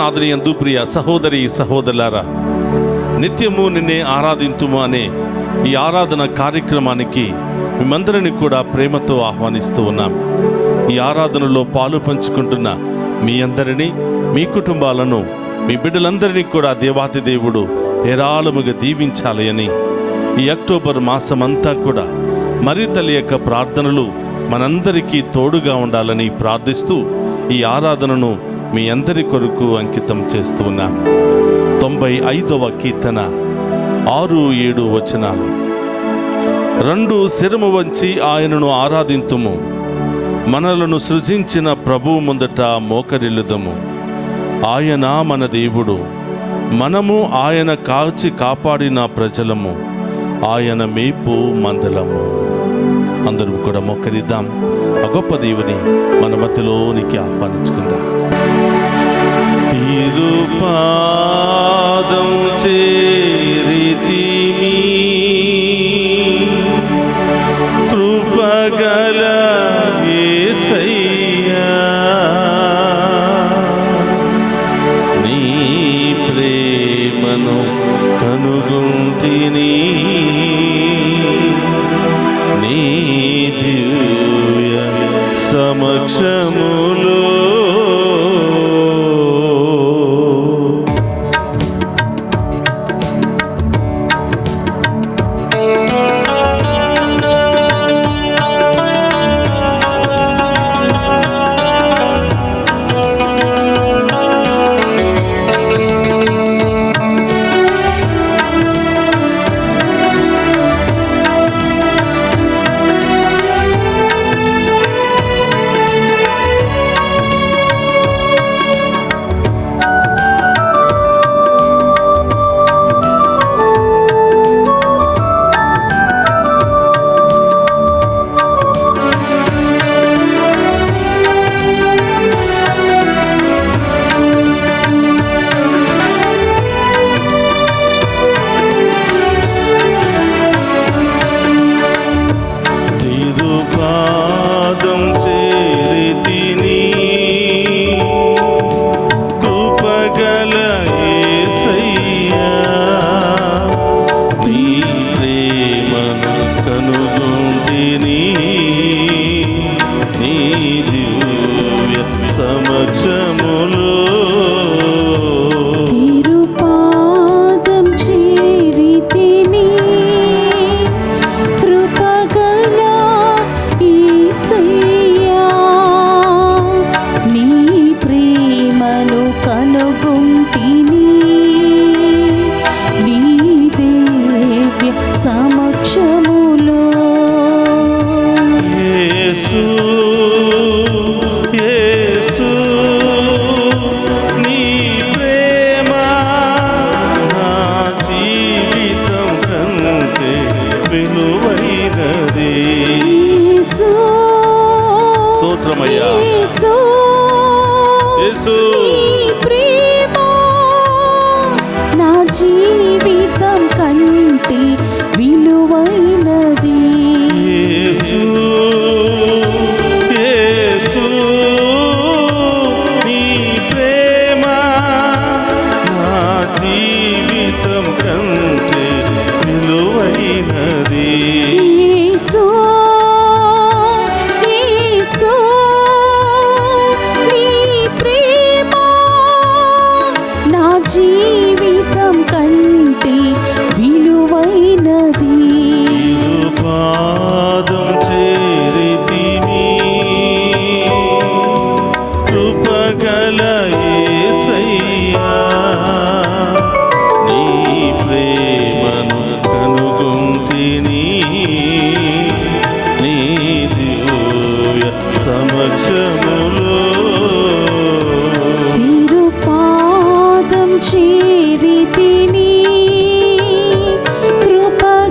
క్రీస్తునాథుని యందు ప్రియ సహోదరి సహోదరులారా, నిత్యము నిన్నే ఆరాధింతుము అనే ఈ ఆరాధన కార్యక్రమానికి మిమ్మందరిని కూడా ప్రేమతో ఆహ్వానిస్తూ ఉన్నాం. ఈ ఆరాధనలో పాలు పంచుకుంటున్న మీ అందరినీ, మీ కుటుంబాలను, మీ బిడ్డలందరినీ కూడా దేవాతి దేవుడు ఏరాళముగా దీవించాలి అని ఈ అక్టోబర్ మాసమంతా కూడా మరి తల్లి యొక్క ప్రార్థనలు మనందరికీ తోడుగా ఉండాలని ప్రార్థిస్తూ ఈ ఆరాధనను మీ అందరి కొరకు అంకితం చేస్తూ ఉన్నాం. 95వ కీర్తన 6-7 వచనాలు. రెండు శిరము వంచి ఆయనను ఆరాధింతుము, మనలను సృజించిన ప్రభువు ముందట మోకరిల్లుదము. ఆయన మన దేవుడు, మనము ఆయన కాచి కాపాడిన ప్రజలము, ఆయన మేపు మందలము. అందరూ కూడా మోకరిద్దాం. ఆ గొప్ప దేవుని మన మధ్యలోనికి ఆహ్వానించుకుందాం. తిరుపాదం చేరితిమి, కృపగల యేసయ్యా, నీ ప్రేమను కనుగొంటిని, నీ దివ్య సమక్షములో జీవితం కంటే విలువైనది. యేసు యేసు నీ ప్రేమ నా జీవితం కంటే విలువైనది. యేసు యేసు నీ ప్రేమ నా జీవితం కంటే విలువైనది. పాదం చేరితిని కృపగల యేసయ్యా, నీ ప్రేమను కనుగొంటిని, నీ దివ్య సమక్షములో. తిరుపాదం చేరితిని కృపగల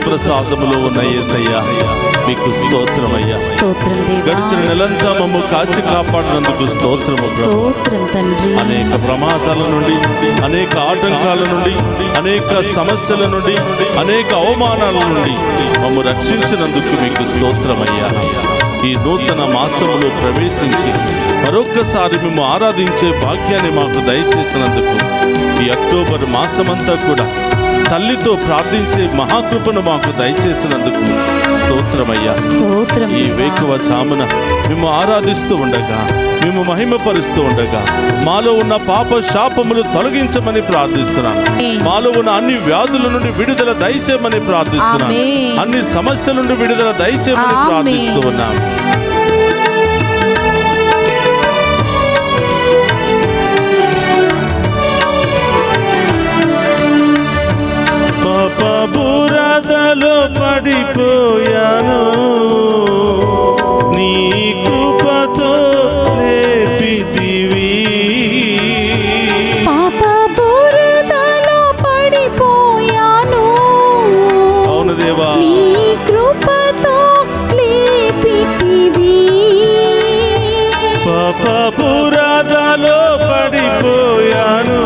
ప్రసాదములో ఉన్న యేసయ్య మీకు స్తోత్రమయ్యా. స్తోత్రం దేవా. గడిచిన నెలంతా మమ్ము కాచి కాపాడినందుకు స్తోత్రము ప్రభు. స్తోత్రం తండ్రి. అనేక ప్రమాదాల నుండి, అనేక ఆటంకాల నుండి, అనేక సమస్యల నుండి, అనేక అవమానాల నుండి మమ్ము రక్షించినందుకు మీకు స్తోత్రమయ్యా. ఈ నూతన మాసములో ప్రవేశించి మరొక్కసారి మేము ఆరాధించే భాగ్యాన్ని మాకు దయచేసినందుకు, ఈ అక్టోబర్ మాసమంతా కూడా తల్లితో ప్రార్థించే మహాకృపను మాకు దయచేసినందుకు స్తోత్రమయ్యా. స్తోత్రం ఈ దేవా. వేకువ జామున మేము ఆరాధిస్తూ ఉండగా, మేము మహిమపరుస్తూ ఉండగా మాలో ఉన్న పాప శాపములు తొలగించమని ప్రార్థిస్తున్నాను. మాలో ఉన్న అన్ని వ్యాధుల నుండి విడుదల దయచేయమని ప్రార్థిస్తున్నాను. ఆమేన్. అన్ని సమస్యల నుండి విడుదల దయచేయమని ఆమేన్. ప్రార్థిస్తూ ఉన్నాం. పాప బురదలో పడిపోయాను, నీ కృపతో లేపితివి. పాప బురదలో పడిపోయాను, అవును దేవా. నీ కృపతో లేపితివి. పాప బురదలో పడిపోయాను,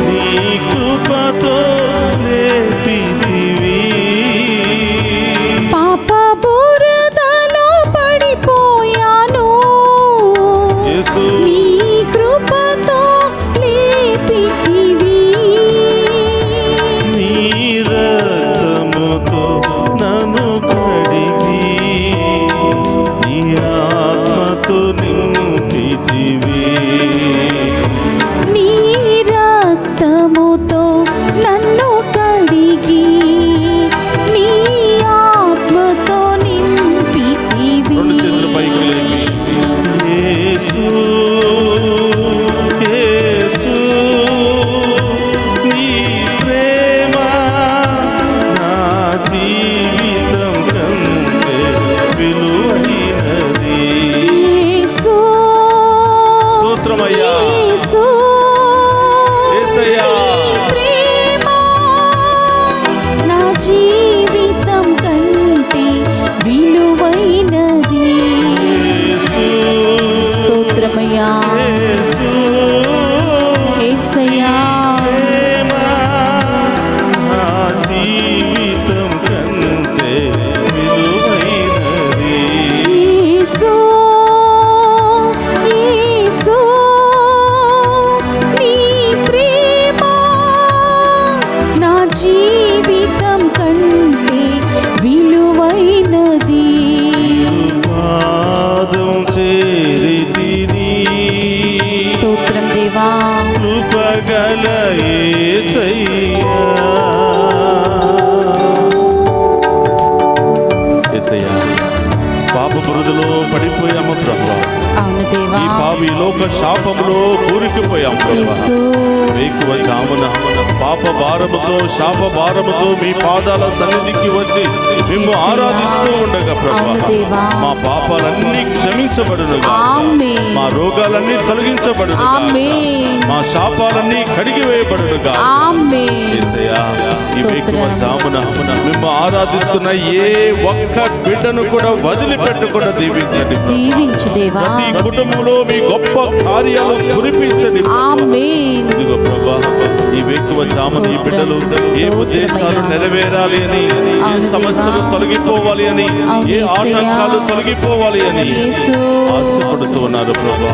నీ కృపతో లేపితివి. పాప బురదలో పడిపోయాను, యేసు నీ కృపతో లేపితివి. నీ రక్తముతో నన్ను కడిగి, నీ ఆత్మతో నింపితివి. నీ రక్తముతో నన్ను కడిగి, నీ ఆత్మతో నింపితివి. రెండు చేతులు పైకి లేపి, యేసు యేసు నీ ప్రేమ నా జీవితం కంటే విలువైనది. యేసు, స్తోత్రమయ్యా. యేసు, యేసయ్యా. నీ ప్రేమ నా జీవితం కంటే విలువైనది. యేసు స్తోత్రమయ్యా. యేసు యేసయ్యా. ప్రేమ నా జీవితం కంటే విలువైనది. యేసు, యేసు, నీ ప్రేమ నా జీవితం కంటే విలువైనది. పాదం చేరితిని, స్తోత్రం దేవా. కృపగల యేసయ్యా. యేసయ్యా, పాప బురదలో పడిపోయాము ప్రభువా. అవును దేవా. ఈ లోక శాపములో కూరుకుపోయాము ప్రభువా. యేసు, వేకువ జామున పాప భారముతో, శాప భారముతో మీ పాదాల సన్నిధికి వచ్చి మేము ఆరాధిస్తూ ఉండగా ప్రభువా, అవును దేవా. మా పాపాలన్నీ క్షమించబడునుగా, ఆమేన్. మా రోగాలన్నీ తొలగించబడునుగా, ఆమేన్. మా శాపాలన్నీ కడిగివేయబడునుగా. ఆమేన్. యేసయ్యా, ఈ వేకువ స్తోత్రం. జామున మేము ఆరాధిస్తున్న ఏ ఒక్క బిడ్డను కూడా వదిలిపెట్టకుండా దీవించండి. దీవించు దేవా. ప్రతి కుటుంబంలో మీ గొప్ప కార్యాలు కురిపించండి. ఆమేన్. ఇదిగో ప్రభా, ఈ వేకువ జామున ఈ బిడ్డలు ఏ ఉద్దేశాలు నెరవేరాలి అని, ఏ సమస్యలు తొలగిపోవాలి అని, ఏ ఆటంకాలు తొలగిపోవాలి అని యేసు, ఆశపడుతూ ఉన్నారు ప్రభా.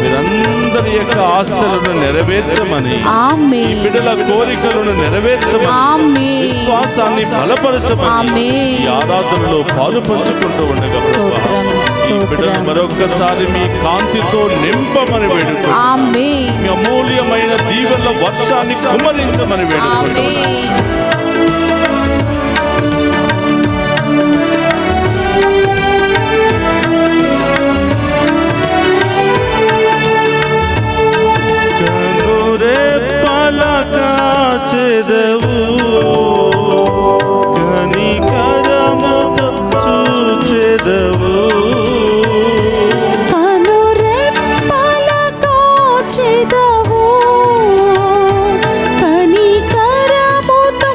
మీరందరి యొక్క ఆశలను నెరవేర్చమని, ఈ ఆమేన్. బిడ్డల కోరికలను నెరవేర్చమని, ఆమేన్. విశ్వాసాన్ని బలపరచమని ఆమేన్. ఈ ఆరాధనలో పాలు పంచుకుంటూ ఉండగా ప్రభా, స్తోత్రం, ఈ బిడ్డలు స్తోత్రం. మరొక్కసారి మీ కాంతితో నింపమని వేడుకుంటున్నాం. ఆమేన్. మీ అమూల్యమైన దీవెనల వర్షాన్ని కుమ్మరించమని వేడుకుంటున్నాం. ఆమేన్. కనురెప్పల కాచెదవు, కనికరముతో చూచెదవు. కనురెప్పల కాచెదవు, కనికరముతో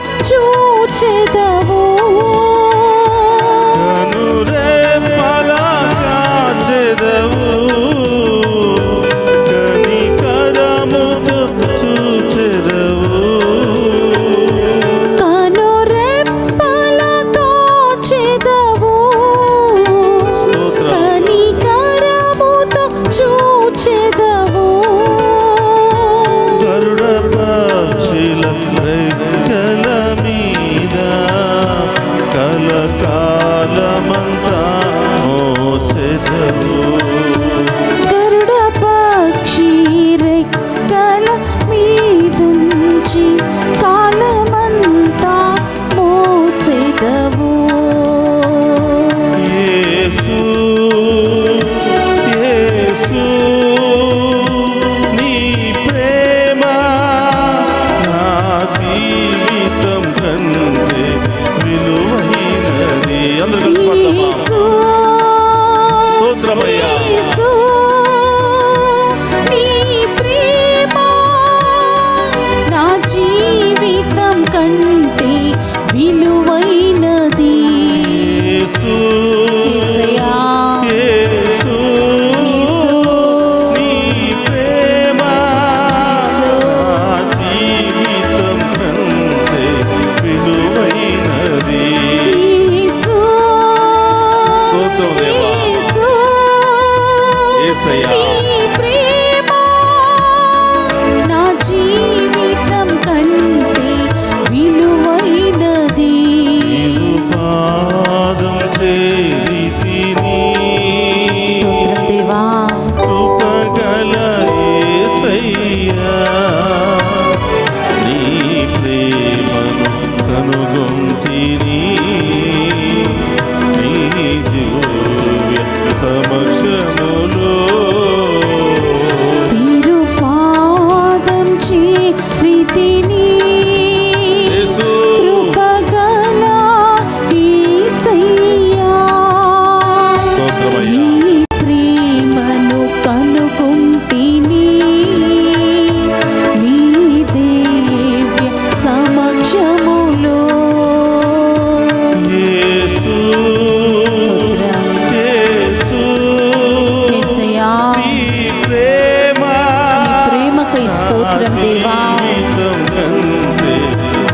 స్తోత్రం దేవా. జీవితం కంటే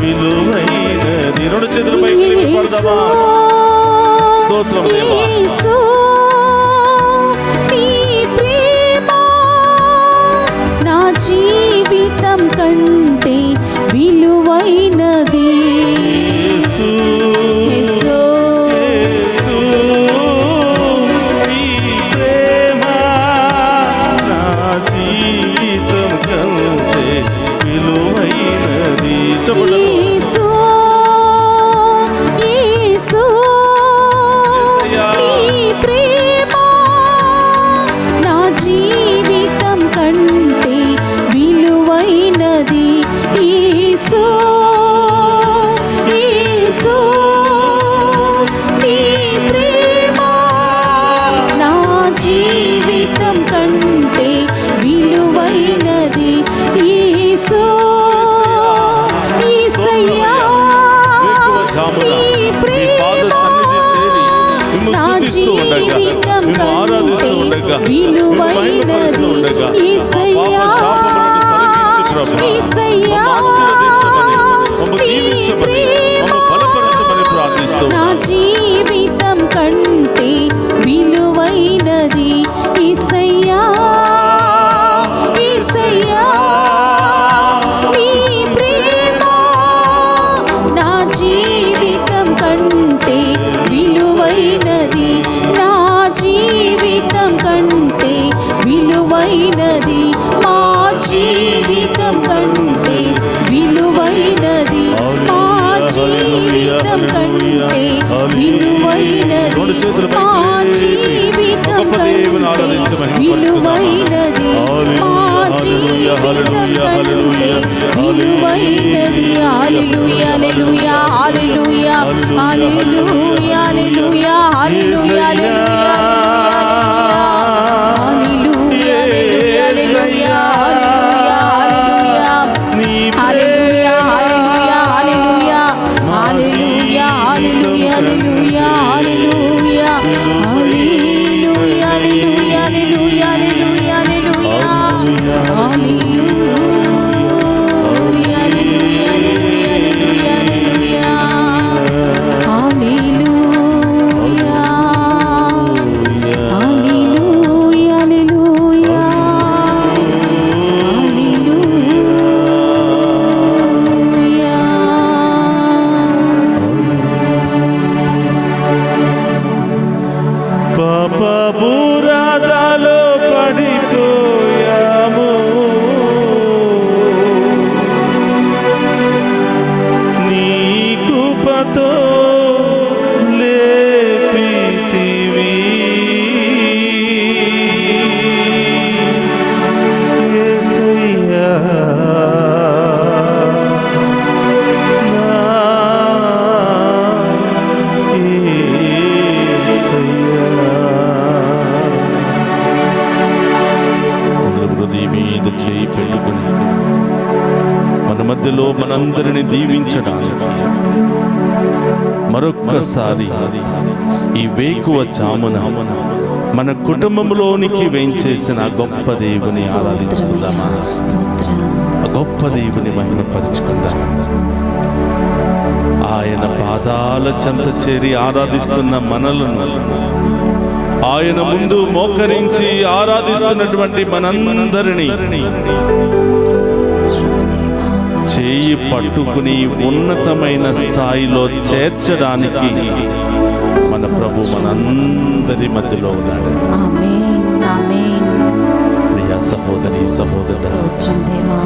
విలువైనది. రెండు చేతులు పైకి లేపి పాడదామా? స్తోత్రం దేవా. యేసు, నీ ప్రేమ నా జీవితం కంటే విలువైనది. యేసు, యేసు, యేసు, నీ ప్రేమ నా జీవితం కంటే విలువైనది. చెప్పండి. యేసు, యేసు, యేసయ్యా. నీ ప్రేమ నా జీవితం కంటే విలువైనది. యేసు, యేసు, నీ ప్రేమ నా జీవితం కంటే విలువైనది. యేసు, యేసయ్యా, వేకువ జామున నీ మీ పాద ప్రేమ సన్నిధి చేరి మిమ్ము నా స్తుతిస్తూ ఉండగా, జీవితం మిమ్ము ఆరాధిస్తూ ఉండగా, మిమ్ము మహిమపరుస్తూ ఉండగా, మా యేసయ్యా, పాప శాపములను తొలగించు ప్రభువా. యేసయ్యా, మమ్ము ఆశీర్వదించమని, మమ్ము నీ దీవించమని, ప్రేమ మమ్ము బలపరచమని ప్రార్థిస్తూ నా ఉన్నాను. జీవితం కంటే విలువైనది. యేసయ్యా, యేసయ్యా, నీ ప్రేమ నా జీవితం కంటే విలువైనది. నా జీవితం కంటే విలువైనది. మా జీవితం కంటే విలువైనది. మా జీవితం కంటే విలువైనది. రెండు చేతులు మా పైకి జీవితం గొప్ప దేవుని కంటే ఆరాధించమని విలువైనది. మా జీవితం కంటే విలువైనది. హల్లెలూయా, హల్లెలూయా, హల్లెలూయా, హల్లెలూయా, హల్లెలూయా, హల్లెలూయా, హల్లెలూయా, హల్లెలూయా, హల్లెలూయా, హల్లెలూయా, హల్లెలూయా, నీ హల్లెలూయా, హల్లెలూయా, హల్లెలూయా, హల్లెలూయా, హల్లెలూయా, హల్లెలూయా, హల్లెలూయా, హల్లెలూయా, హల్లెలూయా, హల్లెలూయా, హల్లెలూయా, హల్లెలూయా, పాప బురదలో పడిపోయాము, నీ కృపతో లేపితివి. యేసయ్యా, నా యేసయ్యా. అందరం హృదయం మీద చేయి పెట్టుకుని మన మధ్యలో మనందరిని దీవించడానికి మరొక్కసారి ఈ వేకువ జామున మన కుటుంబంలోనికి వేంచేసిన ఆ గొప్ప దేవుని ఆరాధించుకుందామా? ఆ గొప్ప దేవుని మహిమపరుచుకుందాం. ఆయన పాదాల చెంత చేరి ఆరాధిస్తున్న మనలను, ఆయన ముందు మోకరించి ఆరాధిస్తున్నటువంటి మనందరినీ చేయి పట్టుకుని ఉన్నతమైన స్థాయిలో చేర్చడానికి మన ప్రభు మనందరి మధ్యలో ఉన్నాడు. ఆమేన్, ఆమేన్. ప్రియ సహోదరి సహోదరుడా, స్తోత్రం దేవా.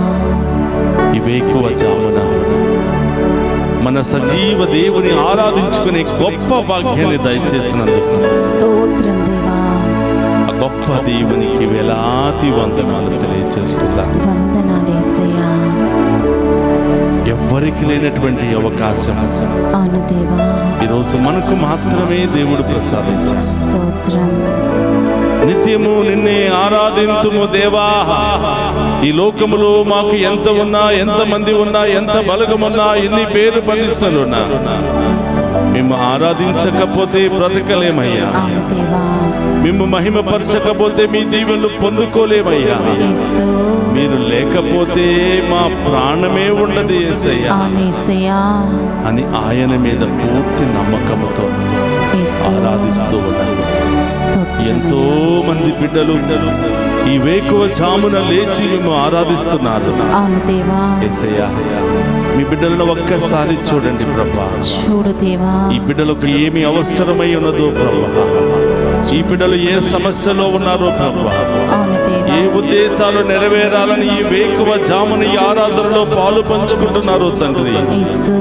ఈ వేకువ జామున మన సజీవ దేవుని ఆరాధించుకునే గొప్ప భాగ్యాన్ని దయచేసినందుకు స్తోత్రం దేవా. ఆ గొప్ప దేవునికి వేలాది వందనాలు తెలియచేసుకుందాం. వందనాలు యేసయ్యా. ఎవ్వరికి లేనటువంటి అవకాశం అవును దేవా. ఈరోజు మనకు మాత్రమే దేవుడు ప్రసాదించాడు. స్తోత్రం. నిత్యము నిన్నే ఆరాధింతుము దేవా. ఈ లోకములో మాకు ఎంత ఉన్నా, ఎంత మంది ఉన్నా, ఎంత బలగమున్నా, ఎన్ని పేరు ప్రతిష్టలున్నా, మేము ఆరాధించకపోతే బ్రతకలేమయ్యా. అవును దేవా. మేము మహిమపరచకపోతే మీ దీవెనలు పొందుకోలేమయ్యా. యేసు. మీరు లేక లేకపోతే మా ప్రాణమే ఉండదు యేసయ్యా అవును యేసయ్యా. అని ఆయన మీద పూర్తి నమ్మకంతో యేసు. ఆరాధిస్తూ ఉన్నారు. స్తోత్రం. ఎంతో మంది బిడ్డలు ఈ వేకువ జామున లేచి మేము ఆరాధిస్తున్నారు. అవును దేవా. యేసయ్యా, మీ బిడ్డలను ఒక్కసారి చూడండి ప్రభా. చూడు దేవా. ఈ బిడ్డలకు ఏమి అవసరమై ఉన్నదో ప్రభా, ఈ బిడ్డలు ఏ సమస్యలో ఉన్నారో ప్రభా, అవును దేవా. ఏ ఉద్దేశాలు నెరవేరాలని ఈ వేకువ జామున ఈ ఆరాధనలో పాలు పంచుకుంటున్నారో తండ్రి. యేసు.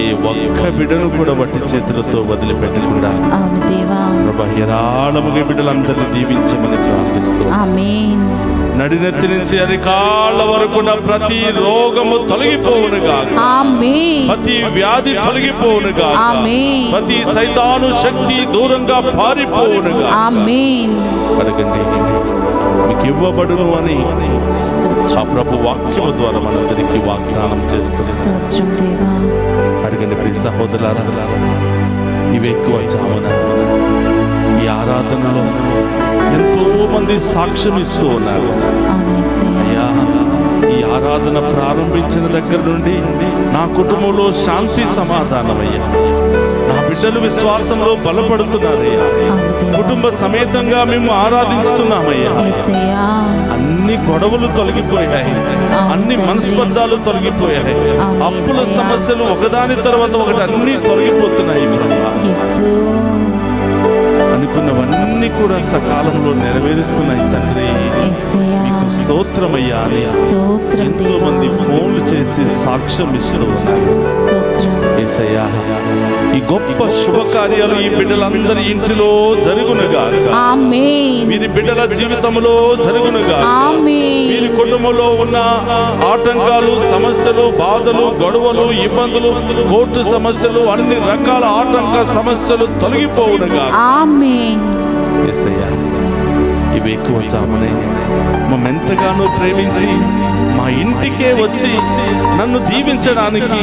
ఏ ఒక్క బిడ్డను కూడా వట్టి చేతులతో వదిలిపెట్టకుండా అవును దేవా. ప్రభా హేరాళముగా బిడ్డలందరినీ దీవించమని ప్రార్థిస్తూ, ఆమేన్. నడినెత్తి నుంచి అరికాళ్ళ వరకు ప్రతి రోగము తొలగిపోవునుగా, ఆమేన్. ప్రతి వ్యాధి తొలగిపోవునుగా, ఆమేన్. ప్రతి సైతాను శక్తి దూరంగా పారిపోవునుగా. ఆమేన్. అడగండి మీకు ఇవ్వబడును అని ఆ స్తోత్రం. ప్రభు వాక్యము ద్వారా మనందరికీ వాగ్దానం చేస్తుంది. స్తోత్రం దేవా. అడగండి ప్రియ సహోదరులారా, స్తోత్రం. ఇవి ఎక్కువ జామున ఈ ఆరాధనలో ఎంతో మంది సాక్ష్యం ఇస్తూ ఉన్నారు. అవును యేసయ్యా. అయ్యా, ఈ ఆరాధన ప్రారంభించిన దగ్గర నుండి నా కుటుంబంలో శాంతి సమాధానమయ్యా, నా బిడ్డలు విశ్వాసంలో బలపడుతున్నారయ్యా, అవును దేవా. కుటుంబ సమేతంగా మేము ఆరాధిస్తున్నామయ్యా. యేసయ్యా. అన్ని గొడవలు తొలగిపోయాయి, అన్ని మనస్పర్ధాలు తొలగిపోయాయి, అప్పుల సమస్యలు ఒకదాని తర్వాత ఒకటి అన్ని తొలగిపోతున్నాయి బ్రహ్మ. యేసు. అనుకున్నవన్నీ కూడా సకాలంలో నెరవేరుస్తున్నాయి తండ్రి. యేసయ్యా. నీకు స్తోత్రమయ్యా అని స్తోత్రం ఎంతో దేవా. మంది ఫోన్లు చేసి సాక్ష్యం ఇస్తూ ఉన్నారు. స్తోత్రం. యేసయ్యా, ఈ గొప్ప శుభకార్యాలు ఈ బిడ్డలందరి ఇంటిలో జరుగునుగా, ఆమేన్. వీరి బిడ్డల జీవితంలో జరుగునుగా, ఆమేన్. వీరి కుటుంబంలో ఉన్న ఆటంకాలు, సమస్యలు, బాధలు, గొడవలు, ఇబ్బందులు, కోర్టు సమస్యలు, అన్ని రకాల ఆటంక సమస్యలు తొలగిపోవునుగా. ఆమేన్. యేసయ్యా, ఇవి ఎక్కువ జామునే మమ్మెంతగానో ప్రేమించి మా ఇంటికే వచ్చి నన్ను దీవించడానికి,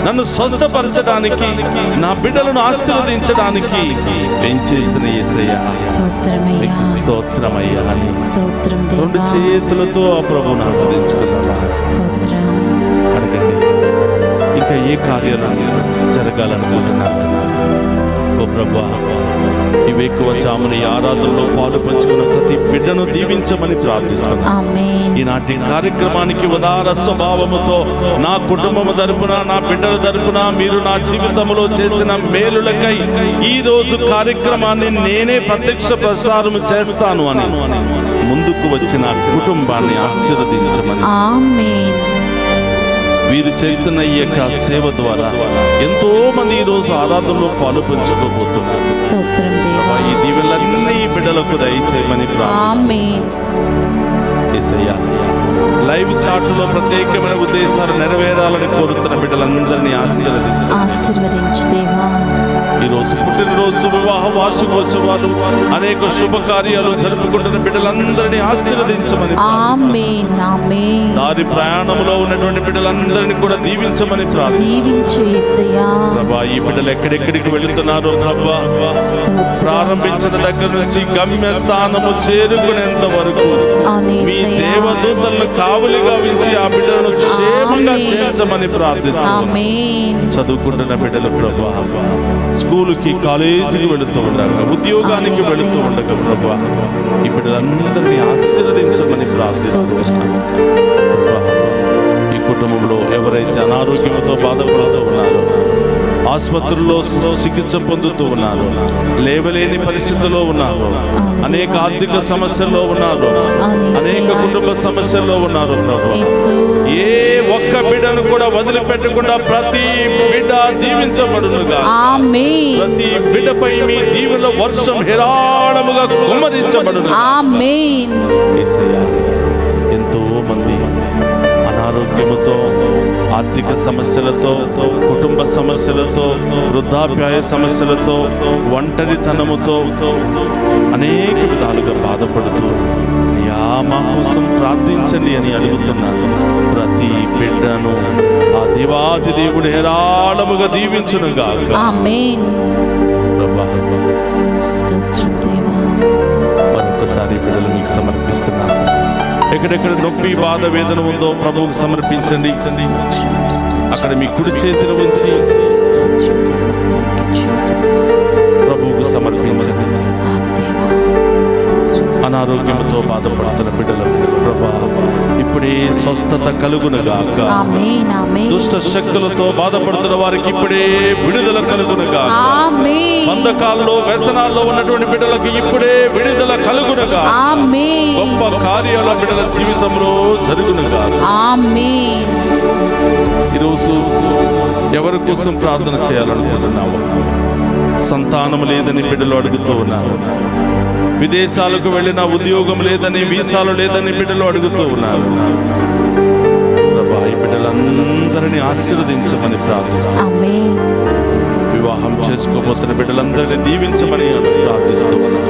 నన్ను స్వస్థపరచడానికి, నా బిడ్డలను ఆశీర్వదించడానికి వేంచేసిన యేసయ్యా, స్తోత్రమయ్యా. నీకు స్తోత్రమయ్యా అని స్తోత్రం రెండు దేవా. చేతులతో ఆ ప్రభువును ఆరాధించుకున్నాను. స్తోత్రం. అడగండి, ఇంకా ఏ కార్యాలు జరగాలనుకుంటున్నారు? ఓ ప్రభువా, ఇవి ఎక్కువ జామున ఈ ఆరాధనలో పాలు పంచుకున్న ప్రతి బిడ్డను దీవించమని ప్రార్థిస్తున్నాను. ఆమేన్. ఈనాటి కార్యక్రమానికి ఉదార స్వభావముతో నా కుటుంబము తరపున, నా బిడ్డల తరపున మీరు నా జీవితంలో చేసిన మేలులకై ఈ రోజు కార్యక్రమాన్ని నేనే ప్రత్యక్ష ప్రసారం చేస్తాను అని ముందుకు వచ్చిన కుటుంబాన్ని ఆశీర్వదించమని, ఆమేన్. వీరు చేస్తున్న ఈ యొక్క సేవ ద్వారా ఎంతో మంది ఈ రోజు ఆరాధనలో పాలు పంచుకోబోతున్నారు. స్తోత్రం దేవా. ఈ దీవెనలన్నీ ఈ బిడ్డలకు దయచేయమని ప్రార్థిస్తున్నాను. ఆమేన్. యేసయ్యా, లైవ్ చాట్లో ప్రత్యేకమైన ఉద్దేశాలు నెరవేరాలని కోరుతున్న బిడ్డలందరినీ ఆశీర్వదించు. ఆశీర్వదించు దేవా. ఈ రోజు పుట్టినరోజు, వివాహ వార్షికోత్సవాలు, అనేక శుభకార్యాలు జరుపుకుంటున్న బిడ్డలందరినీ ఆశీర్వదించమని ప్రార్థిస్తున్నాను. ఆమేన్. ఆమేన్. దారి ప్రయాణంలో ఉన్నటువంటి బిడ్డలందరినీ కూడా దీవించమని ప్రార్థిస్తున్నాను. దీవించు యేసయ్యా. ప్రభా, ఈ బిడ్డలు ఎక్కడెక్కడికి వెళుతున్నారో ప్రభా, స్తోత్రం. ప్రారంభించిన దగ్గర నుంచి గమ్య స్థానము చేరుకునేంత వరకు అవును మీ యేసయ్యా. దేవదూతలను కావలిగా ఉంచి ఆ బిడ్డలను క్షేమంగా చేర్చమని ప్రార్థిస్తున్నాను. ఆమేన్. చదువుకుంటున్న బిడ్డలు ప్రభా, స్కూలుకి, కాలేజీకి వెళుతూ ఉండగా, ఉద్యోగానికి వెళుతూ ఉండగా ప్రభా, ఈ బిడ్డలందరినీ ఆశీర్వదించమని ప్రార్థిస్తున్నాను. ప్రభా, ఈ కుటుంబంలో ఎవరైతే అనారోగ్యంతో బాధపడుతూ ఉన్నారో, ఆసుపత్రుల్లో చికిత్స పొందుతూ ఉన్నారు, లేవలేని పరిస్థితుల్లో ఉన్నారు, అనేక ఆర్థిక సమస్యల్లో ఉన్నారు, అనేక కుటుంబ సమస్యల్లో ఉన్నారు ప్రభు, యేసు. ఏ ఒక్క బిడ్డను కూడా వదిలిపెట్టకుండా ప్రతి బిడ్డ దీవించబడునుగా. ఆమేన్. ప్రతి బిడ్డపై మీ దీవెనల వర్షం హేరాళముగా కుమ్మరించబడును. ఆమేన్. యేసయ్యా, ఎంతో మంది అనారోగ్యముతో, ఆర్థిక సమస్యలతో, కుటుంబ సమస్యలతో, వృద్ధాప్యాయ సమస్యలతో, ఒంటరితనముతో అనేక విధాలుగా బాధపడుతూ అయ్యా మా కోసం ప్రార్థించండి అని అడుగుతున్నాను. ప్రతి బిడ్డను ఆ దేవాది దేవుడు హేరాళముగా దీవించునుగా. ఆమేన్. ప్రభా, స్తోత్రం దేవా. మరొకసారి బిడ్డలు మీకు సమర్పిస్తున్నాను. ఎక్కడెక్కడ నొప్పి బాధ వేదన ఉందో ప్రభువుకు సమర్పించండి. అక్కడ మీ కుడి చేతిని ఉంచి ప్రభువుకు సమర్పించండి. అనారోగ్యంతో బాధపడుతున్న బిడ్డల ప్రభా ఇప్పుడే స్వస్థత కలుగునుగాక. ఆమేన్ ఆమేన్. దుష్ట శక్తులతో బాధపడుతున్న వారికి ఇప్పుడే విడుదల కలుగునుగాక. ఆమేన్. బంధకాల్లో వ్యసనాల్లో ఉన్నటువంటి బిడ్డలకు ఇప్పుడే విడుదల కలుగునుగాక. ఆమేన్. గొప్ప కార్యాల బిడ్డల జీవితంలో జరుగునుగాక. ఆమేన్. ఈరోజు ఎవరి కోసం ప్రార్థన చేయాలనుకుంటున్నావు? సంతానం లేదని బిడ్డలు అడుగుతూ ఉన్నారు. విదేశాలకు వెళ్ళిన ఉద్యోగం లేదని, వీసాలు లేదని బిడ్డలు అడుగుతూ ఉన్నారు. ప్రభా ఈ బిడ్డలందరినీ ఆశీర్వదించమని ప్రార్థిస్తాం. ఆమేన్. వివాహం చేసుకోబోతున్న బిడ్డలందరినీ దీవించమని ప్రార్థిస్తూ ఉన్నాం.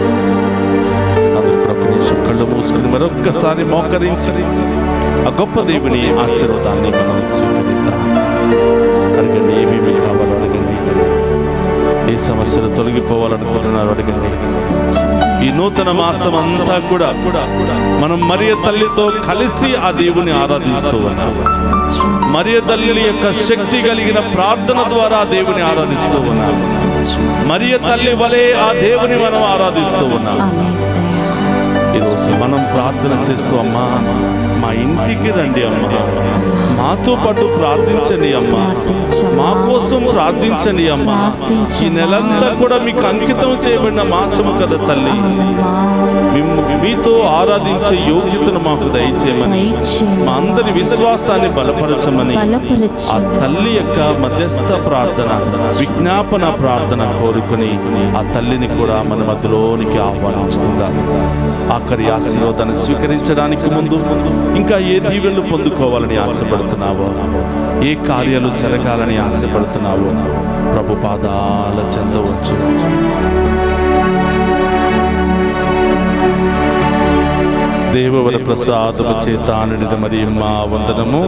అందరూ ఒక నిమిషం కళ్ళు మూసుకుని మరొక్కసారి మోకరించి ఆ గొప్ప దేవుని ఆశీర్వాదాన్ని మనం స్వీకరిద్దాం. అడగండి, ఏమేమి కావాలో అడగండి. ఏ సమస్యలు తొలగిపోవాలనుకుంటున్నారో అడగండి. ఈ నూతన మాసం అంతా కూడా మనం మరియ తల్లితో కలిసి ఆ దేవుని ఆరాధిస్తూ ఉన్నాం. మరియ తల్లి యొక్క శక్తి కలిగిన ప్రార్థన ద్వారా ఆ దేవుని ఆరాధిస్తూ ఉన్నాం. మరియ తల్లి వలె ఆ దేవుని మనం ఆరాధిస్తూ ఉన్నాం. ఈరోజు మనం ప్రార్థన చేస్తూ, అమ్మా మా ఇంటికి రండి అమ్మా, మాతో పాటు ప్రార్థించండి అమ్మా, మా కోసం ప్రార్థించండి అమ్మా. ఈ నెలంతా కూడా మీకు అంకితం చేయబడిన మాసము కదా తల్లి. మీతో ఆరాధించే యోగ్యతను మాకు దయచేయమని, మా అందరి విశ్వాసాన్ని బలపరచమని ఆ తల్లి యొక్క మధ్యస్థ ప్రార్థన, విజ్ఞాపన ప్రార్థన కోరుకుని ఆ తల్లిని కూడా మన మధ్యలోనికి ఆహ్వానించుకుందాం. ఆఖరి ఆశీర్వాదాన్ని స్వీకరించడానికి ముందు ఇంకా ఏ దీవెనలు పొందుకోవాలని ఆశపడుతున్నావో, ఏ కార్యాలు జరగాలని ఆశపడుతున్నావో ప్రభు పాదాల చెంత ఉంచు. దేవవర ప్రసాదము చేత నిండిన మరియమ్మ వందనము.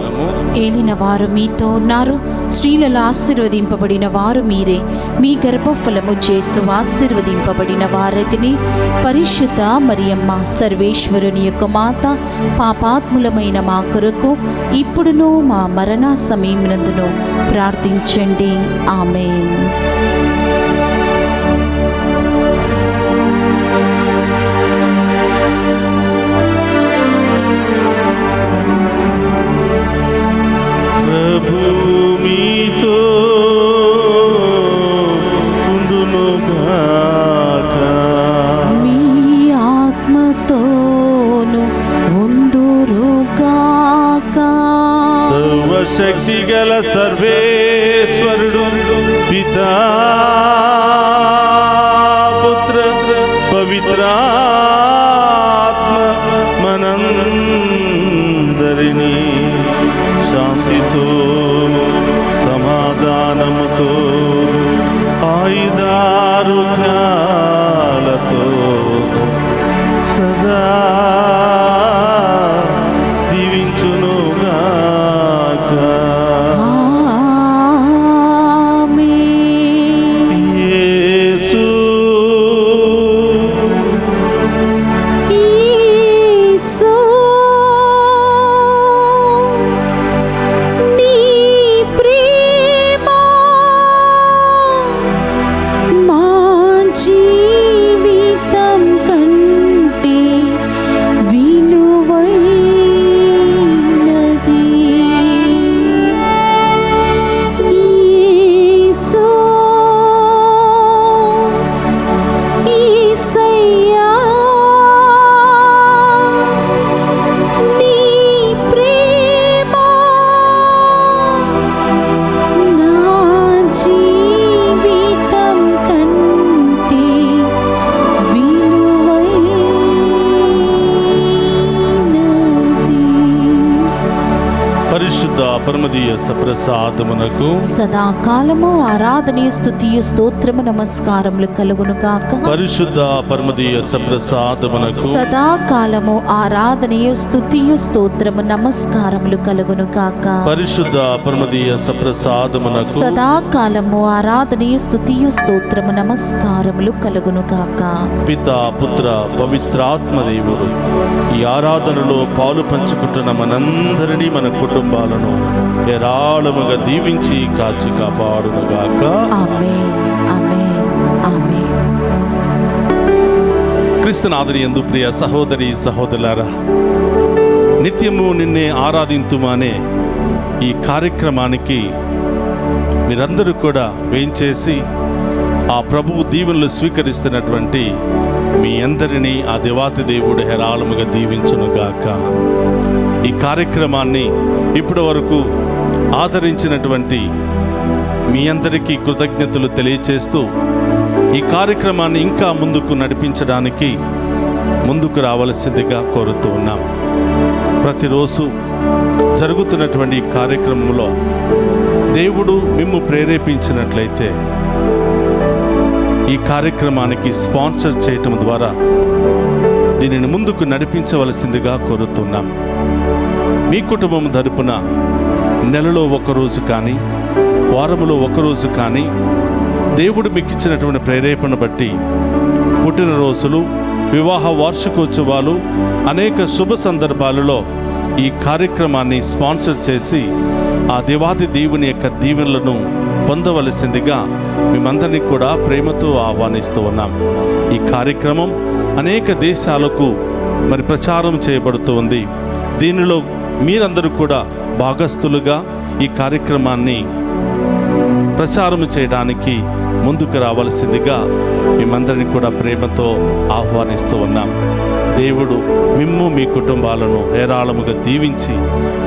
ఏలిన వారు మీతో ఉన్నారు, స్త్రీలలో ఆశీర్వదింపబడిన వారు మీరే. మీ గర్భఫలము యేసు ఆశీర్వదింపబడిన వారగిని. పరిశుద్ధ మరియమ్మ సర్వేశ్వరుని యొక్క మాత, పాపాత్ములమైన మా కొరకు ఇప్పుడును మా మరణ సమయమునందును ప్రార్థించండి. ఆమేన్. మీతో ఉండునుగాక. మీ ఆత్మతోను ఉందురుగాక. సర్వశక్తి గల సర్వేశ్వరుడు పితా పుత్ర పవిత్రాత్మ మనందరినీ శాంతితో సమాధానముతో ఆయుధారుగాలతో సదా దీవించునుగాక. ఆమేన్. యేసు పరిశుద్ధ పరమదీయ సప్రసాదమునకు సదాకాలము ఆరాధనీయ స్తుతియు స్తోత్రము నమస్కారములు కలుగును గాక. పరిశుద్ధ పరమదీయ సప్రసాదమునకు సదాకాలము ఆరాధనీయ స్తుతియు స్తోత్రము నమస్కారములు కలుగును గాక. పరిశుద్ధ పరమదీయ సప్రసాదమునకు సదాకాలము ఆరాధనీయ స్తుతియు స్తోత్రము నమస్కారములు కలుగును గాక. పితా పుత్ర పవిత్రాత్మ దేవుడు ఈ ఆరాధనలో పాలు పంచుకుంటున్న మనందరినీ, మన కుటుంబాలను ఏరాళముగా దీవించి కాచి కాపాడునుగాక. ఆమేన్, ఆమేన్, ఆమేన్. క్రీస్తునాథుని యందు ప్రియ సహోదరి సహోదరులారా, నిత్యము నిన్నే ఆరాధింతుమా అనే ఈ కార్యక్రమానికి మీరందరూ కూడా వేయించేసి ఆ ప్రభువు దీవెనలు స్వీకరిస్తున్నటువంటి మీ అందరినీ ఆ దేవాతి దేవుడు హేరాళముగా దీవించునుగాక. ఈ కార్యక్రమాన్ని ఇప్పటి వరకు ఆదరించినటువంటి మీ అందరికీ కృతజ్ఞతలు తెలియచేస్తూ ఈ కార్యక్రమాన్ని ఇంకా ముందుకు నడిపించడానికి ముందుకు రావలసిందిగా కోరుతూ ఉన్నాం. ప్రతిరోజు జరుగుతున్నటువంటి ఈ కార్యక్రమంలో దేవుడు మిమ్ము ప్రేరేపించినట్లయితే ఈ కార్యక్రమానికి స్పాన్సర్ చేయటం ద్వారా దీనిని ముందుకు నడిపించవలసిందిగా కోరుతున్నాం. మీ కుటుంబం తరపున నెలలో ఒకరోజు కానీ, వారములో ఒకరోజు కానీ, దేవుడు మీకు ఇచ్చినటువంటి ప్రేరేపణ బట్టి పుట్టినరోజులు, వివాహ వార్షికోత్సవాలు, అనేక శుభ సందర్భాలలో ఈ కార్యక్రమాన్ని స్పాన్సర్ చేసి ఆ దేవాది దేవుని యొక్క దీవెనలను పొందవలసిందిగా మేమందరినీ కూడా ప్రేమతో ఆహ్వానిస్తూ ఉన్నాం. ఈ కార్యక్రమం అనేక దేశాలకు ప్రచారం చేయబడుతూ ఉంది. దీనిలో మీరందరూ కూడా భాగస్థులుగా ఈ కార్యక్రమాన్ని ప్రచారం చేయడానికి ముందుకు రావాల్సిందిగా మేమందరినీ కూడా ప్రేమతో ఆహ్వానిస్తూ ఉన్నాం. దేవుడు మిమ్ము మీ కుటుంబాలను ఏరాళముగా దీవించి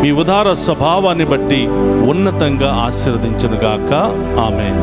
మీ ఉదార స్వభావాన్ని బట్టి ఉన్నతంగా ఆశీర్వదించునుగాక. ఆమేన్.